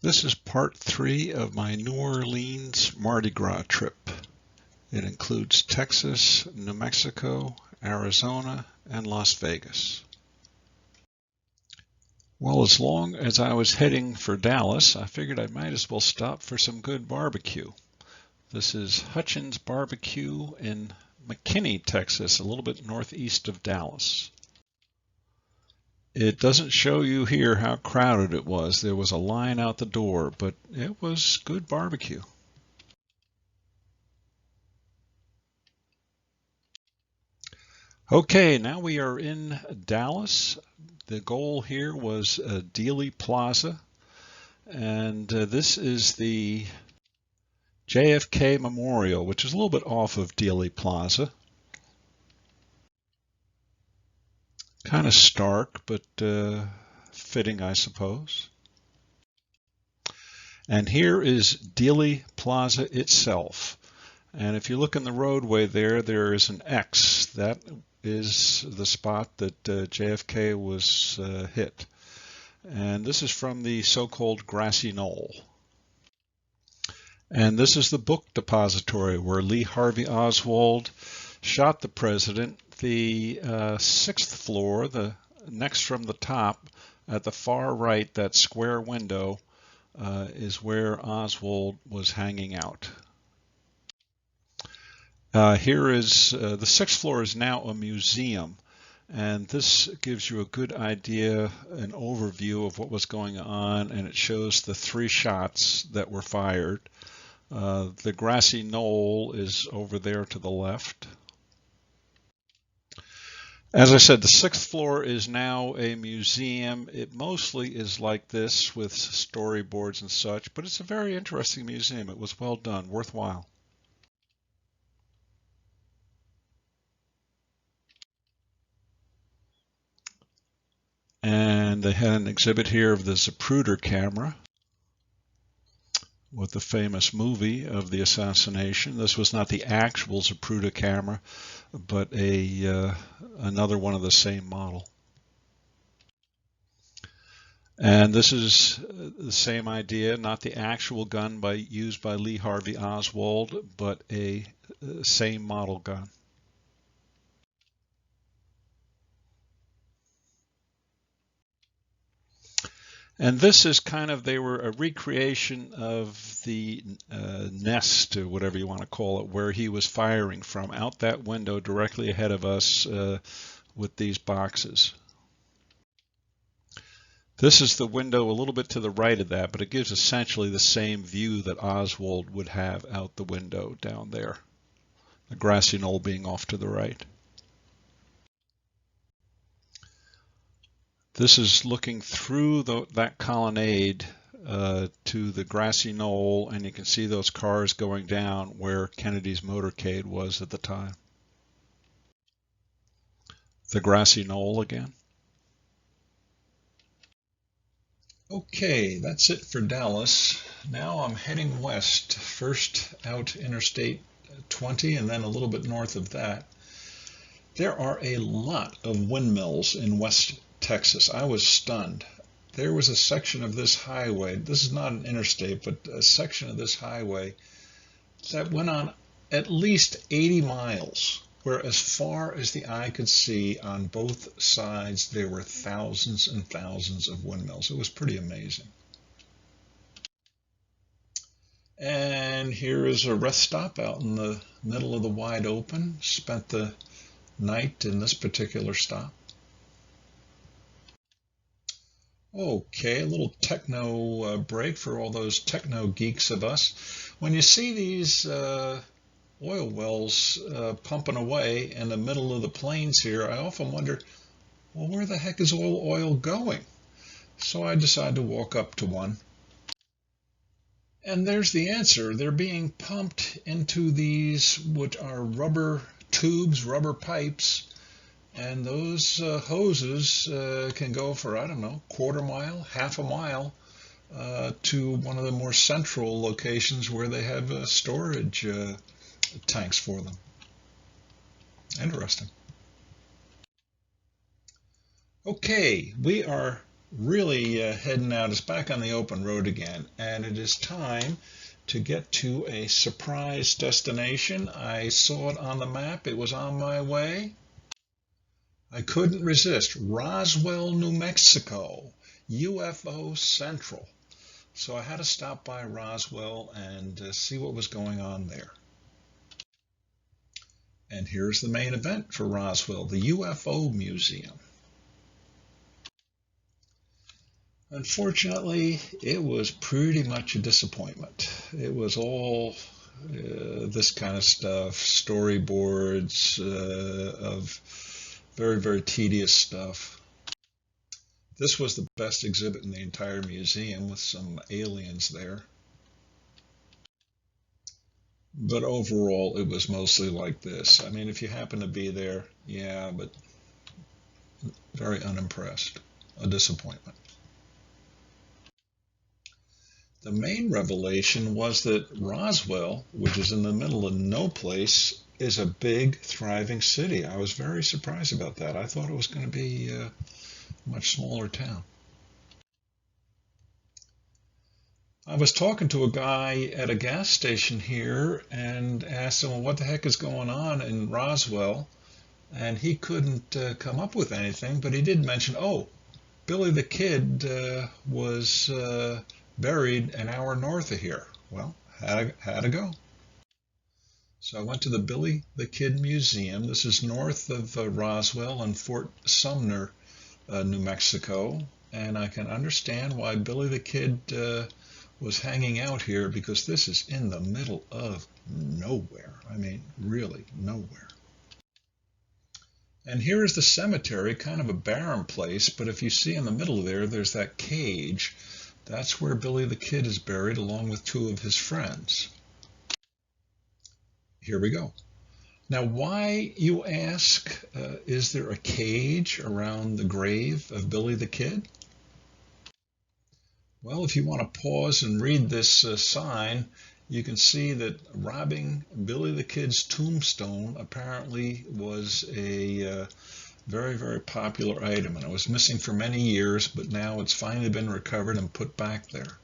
This is part 3 of my New Orleans Mardi Gras trip. It includes Texas, New Mexico, Arizona, and Las Vegas. Well, as long as I was heading for Dallas, I figured I might as well stop for some good barbecue. This is Hutchins Barbecue in McKinney, Texas, a little bit northeast of Dallas. It doesn't show you here how crowded it was. There was a line out the door, but it was good barbecue. Okay, now we are in Dallas. The goal here was Dealey Plaza, and this is the JFK Memorial, which is a little bit off of Dealey Plaza. Kind of stark, but fitting, I suppose. And here is Dealey Plaza itself. And if you look in the roadway there is an X. That is the spot that JFK was hit. And this is from the so-called grassy knoll. And this is the book depository where Lee Harvey Oswald shot the president. The 6th floor, the next from the top, at the far right, that square window, is where Oswald was hanging out. Here is the 6th floor is now a museum, and this gives you a good idea, an overview of what was going on, and it shows the 3 shots that were fired. The grassy knoll is over there to the left. As I said, the 6th floor is now a museum. It mostly is like this with storyboards and such, but it's a very interesting museum. It was well done, worthwhile. And they had an exhibit here of the Zapruder camera with the famous movie of the assassination. This was not the actual Zapruder camera, but another one of the same model. And this is the same idea, not the actual gun used by Lee Harvey Oswald, but a same model gun. And this is kind of, they were a recreation of the nest, or whatever you want to call it, where he was firing from, out that window directly ahead of us with these boxes. This is the window a little bit to the right of that, but it gives essentially the same view that Oswald would have out the window down there, the grassy knoll being off to the right. This is looking through that colonnade to the grassy knoll, and you can see those cars going down where Kennedy's motorcade was at the time. The grassy knoll again. Okay, that's it for Dallas. Now I'm heading west, first out Interstate 20 and then a little bit north of that. There are a lot of windmills in West Texas. I was stunned. There was a section of this highway, this is not an interstate, but a section of this highway that went on at least 80 miles, where as far as the eye could see on both sides there were thousands and thousands of windmills. It was pretty amazing. And here is a rest stop out in the middle of the wide open. Spent the night in this particular stop. Okay, a little techno break for all those techno geeks of us. When you see these oil wells pumping away in the middle of the plains here, I often wonder, well, where the heck is all oil going? So I decided to walk up to one. And there's the answer. They're being pumped into these, which are rubber tubes, rubber pipes, and those hoses can go for, I don't know, quarter mile, half a mile to one of the more central locations where they have storage tanks for them. Interesting. Okay, we are really heading out. It's back on the open road again, and it is time to get to a surprise destination. I saw it on the map. It was on my way. I couldn't resist. Roswell, New Mexico, UFO Central. So I had to stop by Roswell and see what was going on there. And here's the main event for Roswell, the UFO Museum. Unfortunately, it was pretty much a disappointment. It was all this kind of stuff, storyboards of very, very tedious stuff. This was the best exhibit in the entire museum with some aliens there. But overall, it was mostly like this. I mean, if you happen to be there, yeah, but very unimpressed. A disappointment. The main revelation was that Roswell, which is in the middle of no place, is a big, thriving city. I was very surprised about that. I thought it was going to be a much smaller town. I was talking to a guy at a gas station here and asked him, well, what the heck is going on in Roswell? And he couldn't come up with anything, but he did mention, oh, Billy the Kid was buried an hour north of here. Well, had to go. So I went to the Billy the Kid Museum. This is north of Roswell and Fort Sumner, New Mexico. And I can understand why Billy the Kid was hanging out here, because this is in the middle of nowhere. I mean, really nowhere. And here is the cemetery, kind of a barren place, but if you see in the middle there, there's that cage. That's where Billy the Kid is buried, along with two of his friends. Here we go. Now, why, you ask, is there a cage around the grave of Billy the Kid? Well, if you want to pause and read this sign, you can see that robbing Billy the Kid's tombstone apparently was a very, very popular item, and it was missing for many years, but now it's finally been recovered and put back there.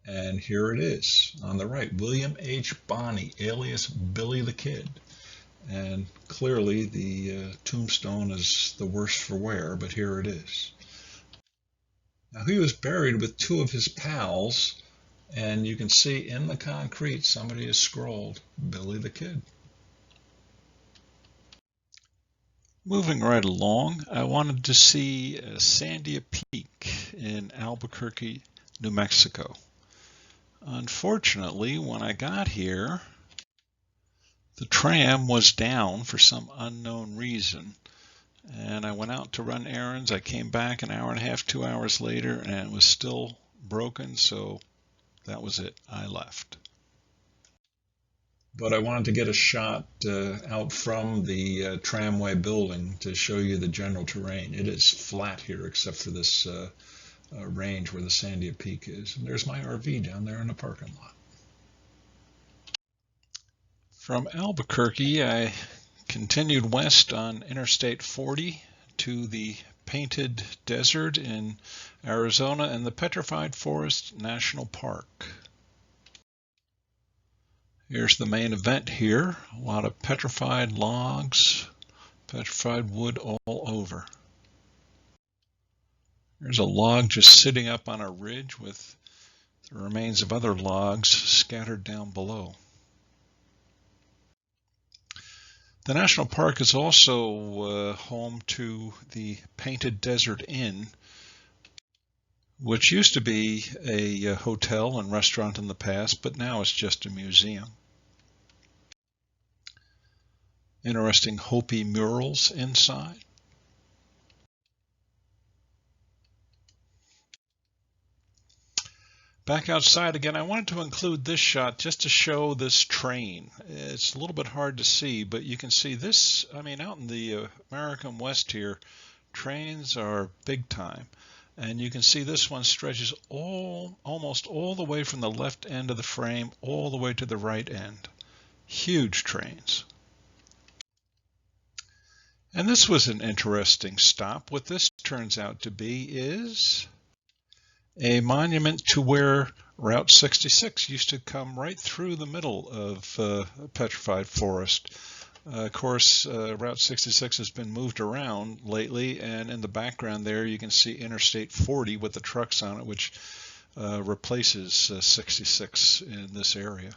And here it is on the right, William H. Bonney, alias Billy the Kid. And clearly the tombstone is the worse for wear, but here it is. Now, he was buried with two of his pals, and you can see in the concrete somebody has scrawled Billy the Kid. Moving right along, I wanted to see Sandia Peak in Albuquerque, New Mexico. Unfortunately, when I got here, the tram was down for some unknown reason, and I went out to run errands. I came back an hour and a half, 2 hours later, and it was still broken, so that was it. I left. But I wanted to get a shot out from the tramway building to show you the general terrain. It is flat here except for this range where the Sandia Peak is. And there's my RV down there in the parking lot. From Albuquerque, I continued west on Interstate 40 to the Painted Desert in Arizona and the Petrified Forest National Park. Here's the main event here. A lot of petrified logs, petrified wood all over. There's a log just sitting up on a ridge with the remains of other logs scattered down below. The national park is also home to the Painted Desert Inn, which used to be a hotel and restaurant in the past, but now it's just a museum. Interesting Hopi murals inside. Back outside again, I wanted to include this shot just to show this train. It's a little bit hard to see, but you can see this, I mean, out in the American West here, trains are big time. And you can see this one stretches almost all the way from the left end of the frame all the way to the right end. Huge trains. And this was an interesting stop. What this turns out to be is a monument to where Route 66 used to come right through the middle of petrified forest. Of course, Route 66 has been moved around lately, and in the background there you can see Interstate 40 with the trucks on it, which replaces 66 in this area.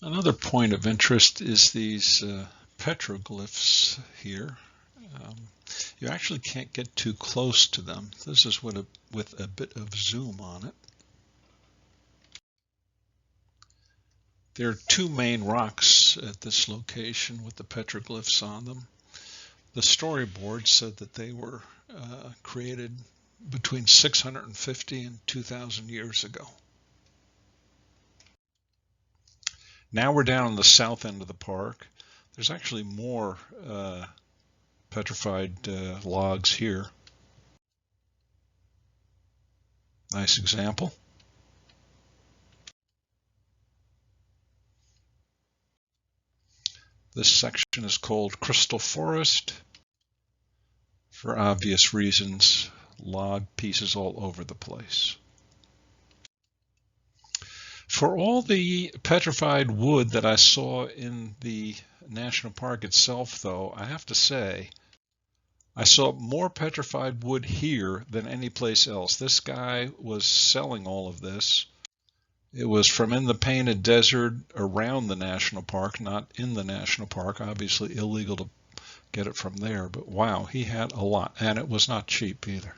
Another point of interest is these petroglyphs here. You actually can't get too close to them. This is with a bit of zoom on it. There are two main rocks at this location with the petroglyphs on them. The storyboard said that they were created between 650 and 2,000 years ago. Now we're down on the south end of the park. There's actually more petrified logs here. Nice example. This section is called Crystal Forest. For obvious reasons, log pieces all over the place. For all the petrified wood that I saw in the national park itself, though, I have to say, I saw more petrified wood here than any place else. This guy was selling all of this. It was from in the painted desert around the national park, not in the national park. Obviously illegal to get it from there, but wow, he had a lot, and it was not cheap either.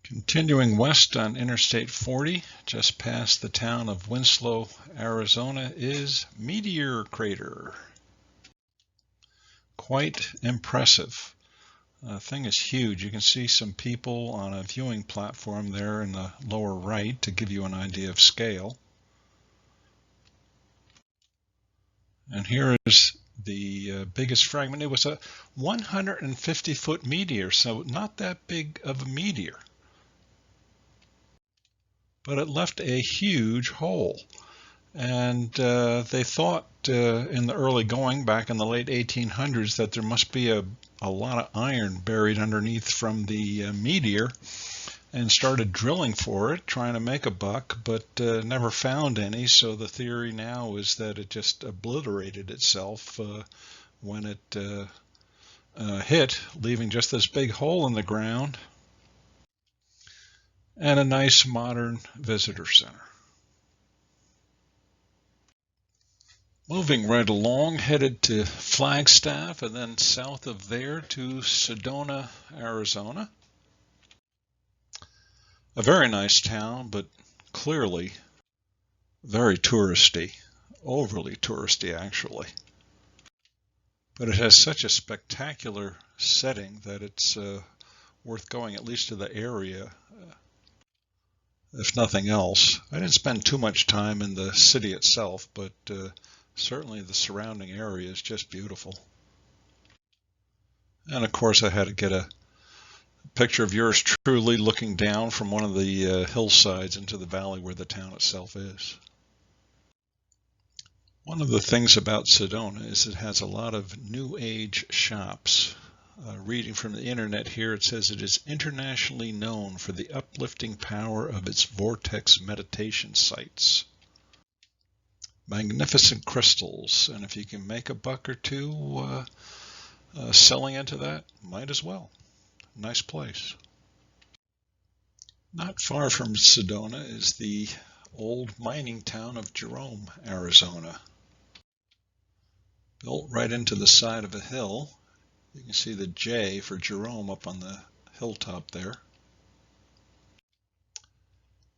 Continuing west on Interstate 40, just past the town of Winslow, Arizona, is Meteor Crater. Quite impressive. The thing is huge. You can see some people on a viewing platform there in the lower right to give you an idea of scale. And here is the biggest fragment. It was a 150-foot meteor, so not that big of a meteor. But it left a huge hole. And they thought in the early going, back in the late 1800s, that there must be a lot of iron buried underneath from the meteor, and started drilling for it, trying to make a buck, but never found any. So the theory now is that it just obliterated itself when it hit, leaving just this big hole in the ground and a nice modern visitor center. Moving right along, headed to Flagstaff, and then south of there to Sedona, Arizona. A very nice town, but clearly very touristy, overly touristy actually. But it has such a spectacular setting that it's worth going at least to the area, if nothing else. I didn't spend too much time in the city itself, but certainly the surrounding area is just beautiful. And of course I had to get a picture of yours truly looking down from one of the hillsides into the valley where the town itself is. One of the things about Sedona is it has a lot of New Age shops. Reading from the internet here, it says it is internationally known for the uplifting power of its vortex meditation sites. Magnificent crystals, and if you can make a buck or two selling into that, might as well. Nice place. Not far from Sedona is the old mining town of Jerome, Arizona. Built right into the side of a hill. You can see the J for Jerome up on the hilltop there.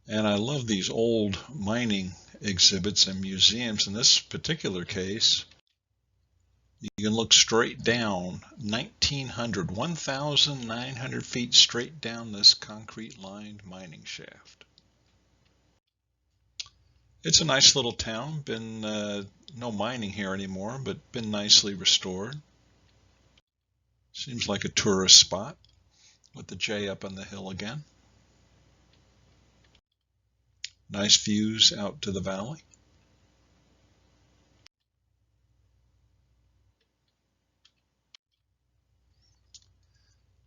And I love these old mining exhibits and museums. In this particular case, you can look straight down 1,900 feet straight down this concrete lined mining shaft. It's a nice little town. Been no mining here anymore, but been nicely restored. Seems like a tourist spot with the J up on the hill again. Nice views out to the valley.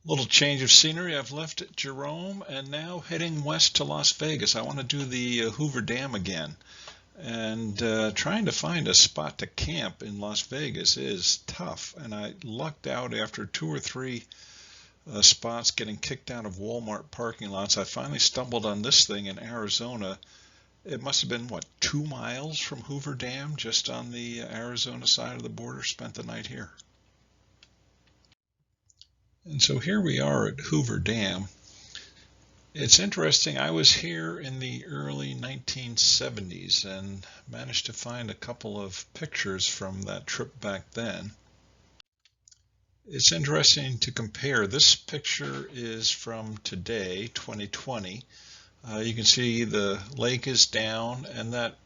Little change of scenery. I've left Jerome and now heading west to Las Vegas. I want to do the Hoover Dam again. And trying to find a spot to camp in Las Vegas is tough. And I lucked out after 2 or 3 spots getting kicked out of Walmart parking lots. I finally stumbled on this thing in Arizona. It must have been, what, 2 miles from Hoover Dam, just on the Arizona side of the border. Spent the night here. And so here we are at Hoover Dam. It's interesting, I was here in the early 1970s and managed to find a couple of pictures from that trip back then. It's interesting to compare. This picture is from today, 2020. You can see the lake is down, and that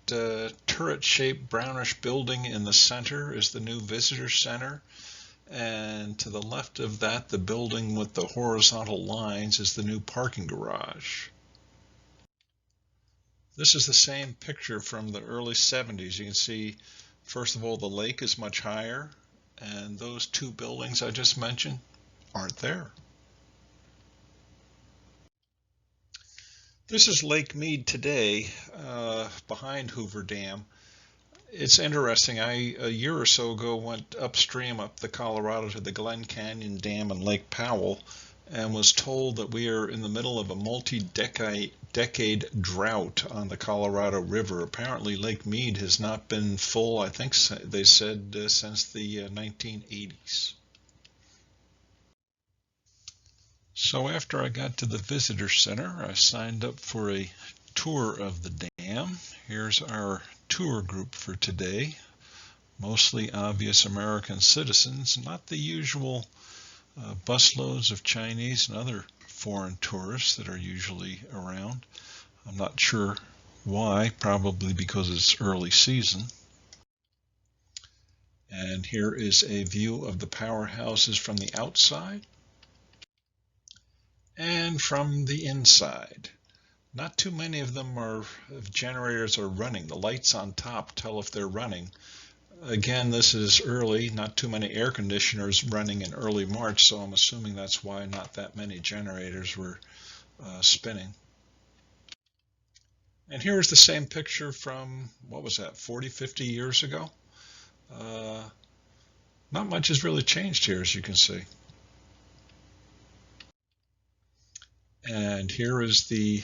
turret-shaped brownish building in the center is the new visitor center. And to the left of that, the building with the horizontal lines is the new parking garage. This is the same picture from the early 70s. You can see, first of all, the lake is much higher, and those 2 buildings I just mentioned aren't there. This is Lake Mead today, behind Hoover Dam. It's interesting. A year or so ago went upstream up the Colorado to the Glen Canyon Dam and Lake Powell and was told that we are in the middle of a multi-decade drought on the Colorado River. Apparently Lake Mead has not been full, I think they said, since the 1980s. So after I got to the visitor center, I signed up for a tour of the dam. Here's our tour group for today. Mostly obvious American citizens, not the usual busloads of Chinese and other foreign tourists that are usually around. I'm not sure why, probably because it's early season. And here is a view of the powerhouses from the outside and from the inside. Not too many of them generators are running. The lights on top tell if they're running. Again, this is early, not too many air conditioners running in early March, so I'm assuming that's why not that many generators were spinning. And here's the same picture from, what was that, 40, 50 years ago? Not much has really changed here, as you can see. And here is the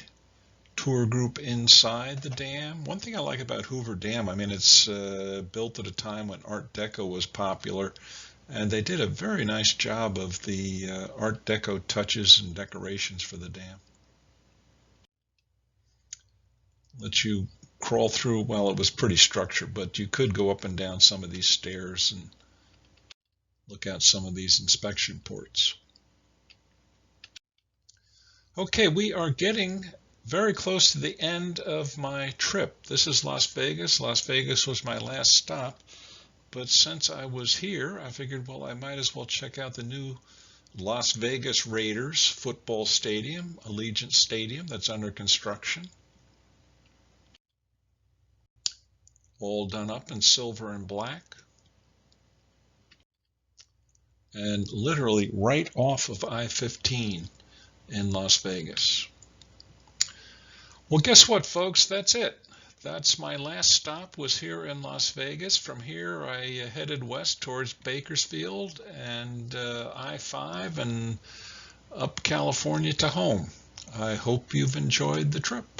tour group inside the dam. One thing I like about Hoover Dam, I mean, it's built at a time when Art Deco was popular, and they did a very nice job of the Art Deco touches and decorations for the dam. Let you crawl through, well, it was pretty structured, but you could go up and down some of these stairs and look out some of these inspection ports. Okay, we are getting very close to the end of my trip. This is Las Vegas. Las Vegas was my last stop, but since I was here, I figured, well, I might as well check out the new Las Vegas Raiders football stadium, Allegiant Stadium, that's under construction. All done up in silver and black. And literally right off of I-15 in Las Vegas. Well, guess what, folks? That's it. That's my last stop, was here in Las Vegas. From here, I headed west towards Bakersfield and I-5 and up California to home. I hope you've enjoyed the trip.